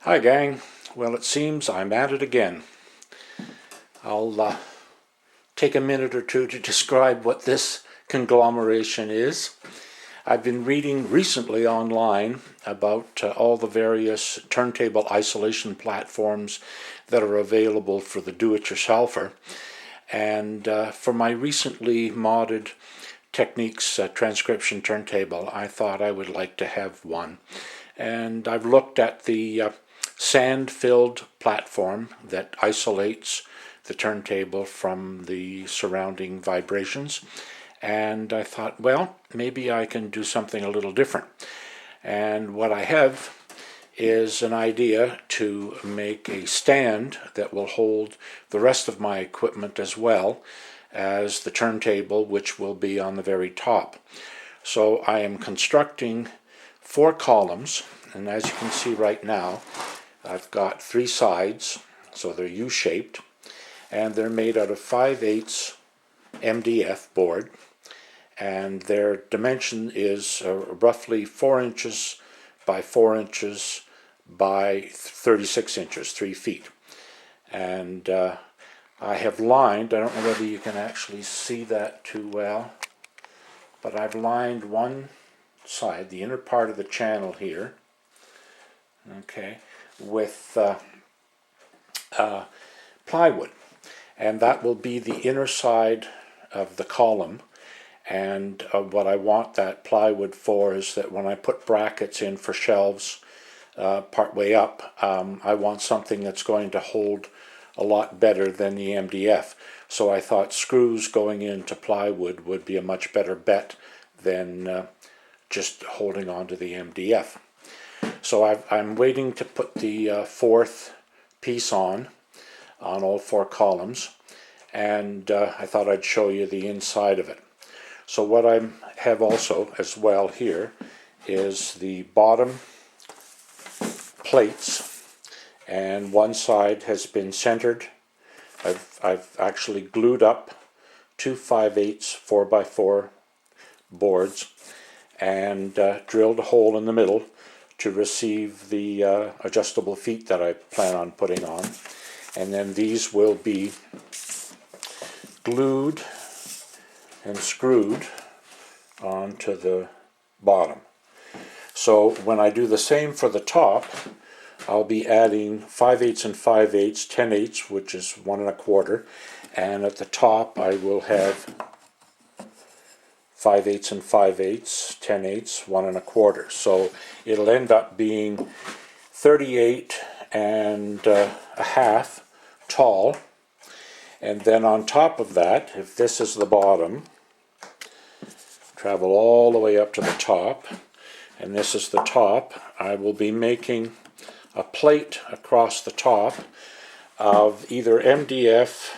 Hi gang, well it seems I'm at it again. I'll take a minute or two to describe what this conglomeration is. I've been reading recently online about all the various turntable isolation platforms that are available for the do-it-yourselfer, and for my recently modded Technics transcription turntable I thought I would like to have one. And I've looked at the sand-filled platform that isolates the turntable from the surrounding vibrations, and I thought, well, maybe I can do something a little different. And what I have is an idea to make a stand that will hold the rest of my equipment as well as the turntable, which will be on the very top. So I am constructing 4 columns, and as you can see right now, I've got 3 sides, so they're U-shaped, and they're made out of 5/8 MDF board, and their dimension is roughly 4 inches by 4 inches by 36 inches, 3 feet. And I have lined, I don't know whether you can actually see that too well, but I've lined one side, the inner part of the channel here, okay, with plywood, and that will be the inner side of the column. And what I want that plywood for is that when I put brackets in for shelves part way up, I want something that's going to hold a lot better than the MDF. So I thought screws going into plywood would be a much better bet than just holding on to the MDF. So I'm waiting to put the 4th piece on all 4 columns, and I thought I'd show you the inside of it. So what I have also as well here is the bottom plates, and one side has been centered. I've actually glued up 2 5/8 4x4 boards and drilled a hole in the middle to receive the adjustable feet that I plan on putting on. And then these will be glued and screwed onto the bottom. So when I do the same for the top, I'll be adding 5/8 and 5/8, 10/8, which is 1 1/4, and at the top I will have 5/8 and 5/8, 10/8, 1 1/4. So it'll end up being 38 and a half tall. And then on top of that, if this is the bottom, travel all the way up to the top, and this is the top, I will be making a plate across the top of either MDF,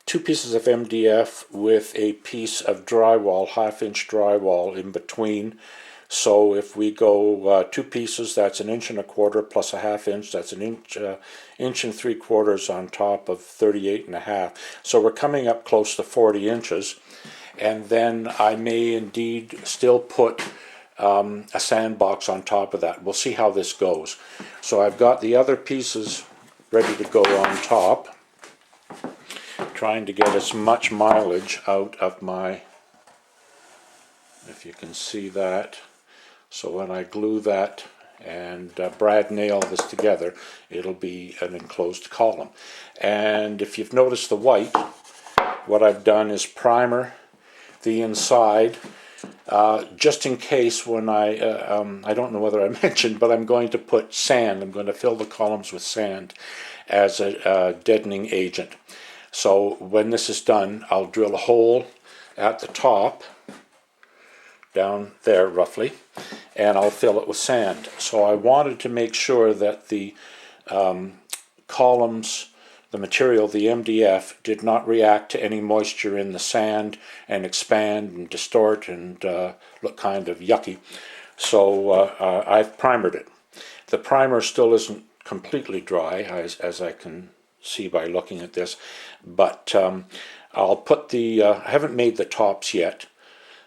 2 pieces of MDF with a piece of drywall, 1/2-inch drywall in between. So if we go 2 pieces, that's 1 1/4 inches plus a 1/2 inch, that's 1 inch and 3/4 on top of 38 and a half. So we're coming up close to 40 inches. And then I may indeed still put a sandbox on top of that. We'll see how this goes. So I've got the other pieces ready to go on top, trying to get as much mileage out of my, if you can see that. So when I glue that and brad nail this together, it'll be an enclosed column. And if you've noticed the white, what I've done is primer the inside, just in case when I don't know whether I mentioned, but I'm going to put sand. I'm going to fill the columns with sand as a deadening agent. So when this is done, I'll drill a hole at the top, down there roughly, and I'll fill it with sand. So I wanted to make sure that the columns, the material, the MDF, did not react to any moisture in the sand and expand and distort and look kind of yucky. So I've primered it. The primer still isn't completely dry, as I can see by looking at this, but I'll put the, I haven't made the tops yet,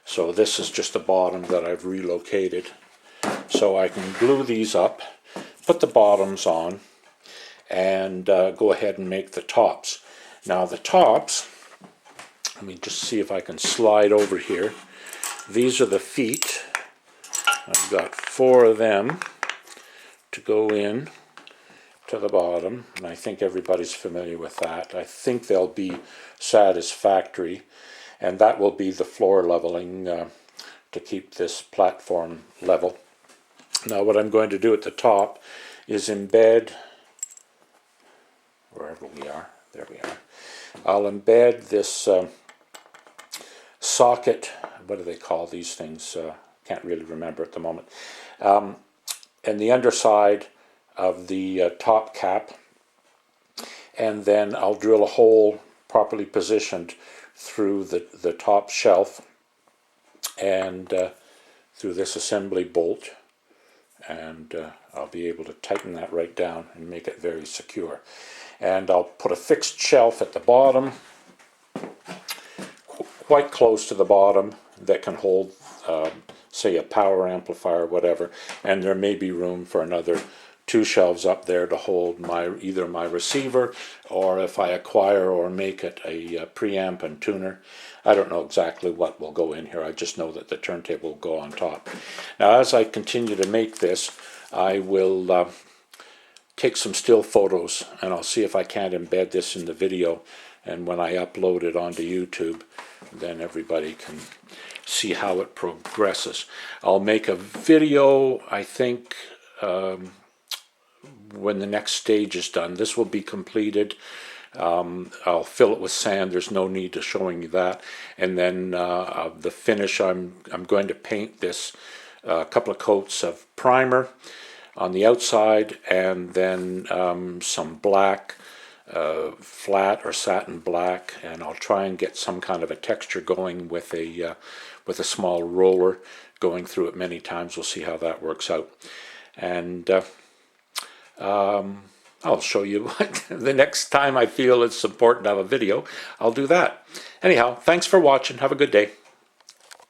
so this is just the bottom that I've relocated. So I can glue these up, put the bottoms on and go ahead and make the tops. Now the tops, let me just see if I can slide over here. These are the feet. I've got 4 of them to go in to the bottom, and I think everybody's familiar with that. I think they'll be satisfactory, and that will be the floor leveling to keep this platform level. Now what I'm going to do at the top is embed, wherever we are, there we are, I'll embed this socket, what do they call these things? Can't really remember at the moment. And the underside of the top cap, and then I'll drill a hole properly positioned through the top shelf and through this assembly bolt, and I'll be able to tighten that right down and make it very secure. And I'll put a fixed shelf at the bottom, quite close to the bottom, that can hold say a power amplifier or whatever, and there may be room for another 2 shelves up there to hold either my receiver, or if I acquire or make it a preamp and tuner. I don't know exactly what will go in here. I just know that the turntable will go on top. Now as I continue to make this, I will take some still photos, and I'll see if I can't embed this in the video, and when I upload it onto YouTube, then everybody can see how it progresses. I'll make a video, I think, when the next stage is done. This will be completed. I'll fill it with sand. There's no need to showing you that. And then the finish, I'm going to paint this a couple of coats of primer on the outside, and then some black, flat or satin black, and I'll try and get some kind of a texture going with a small roller, going through it many times. We'll see how that works out. And I'll show you what the next time I feel it's important to have a video, I'll do that. Anyhow, thanks for watching. Have a good day.